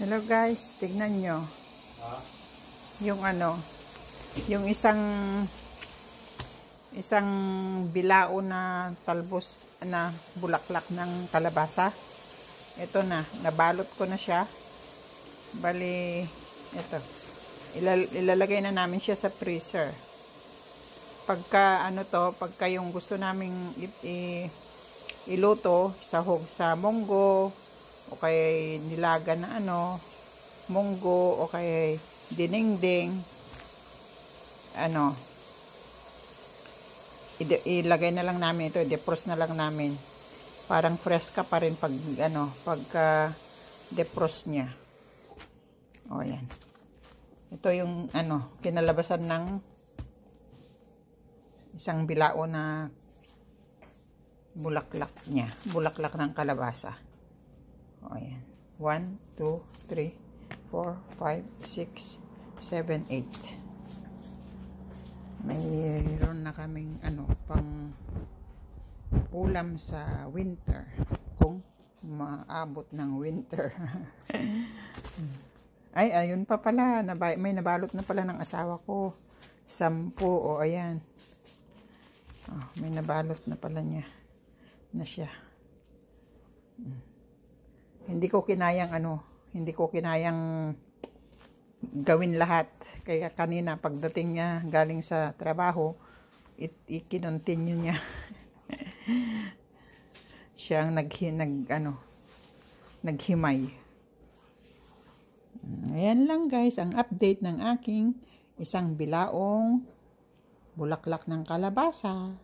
Hello guys, tignan nyo. Yung yung isang bilao na talbos na bulaklak ng kalabasa. Ito na, nabalot ko na siya. Bali, ito. Ilalagay na namin siya sa freezer. Pagka pagka yung gusto naming iluto, sahog sa munggo, o kaya nilaga na munggo, o kaya dinengdeng, ilagay na lang namin ito, defrost na lang namin. Parang fresh ka pa rin pag pagka defrost niya. O yan. Ito yung kinalabasan ng isang bilao na bulaklak niya. Bulaklak ng kalabasa. O yan. 1, 2, 3, 4, 5, 6, 7, 8. Mayroon na kaming pang ulam sa winter. Kung maabot ng winter. Ay, ayun pa pala. May nabalot na pala ng asawa ko. 10. O, ayan. Oh, may nabalot na pala niya. Na siya. Hindi ko kinayang gawin lahat. Kaya kanina pagdating niya galing sa trabaho, ikinontinue niya. Siyang naghimay. Ayan lang guys, ang update ng aking isang bilaong bulaklak ng kalabasa.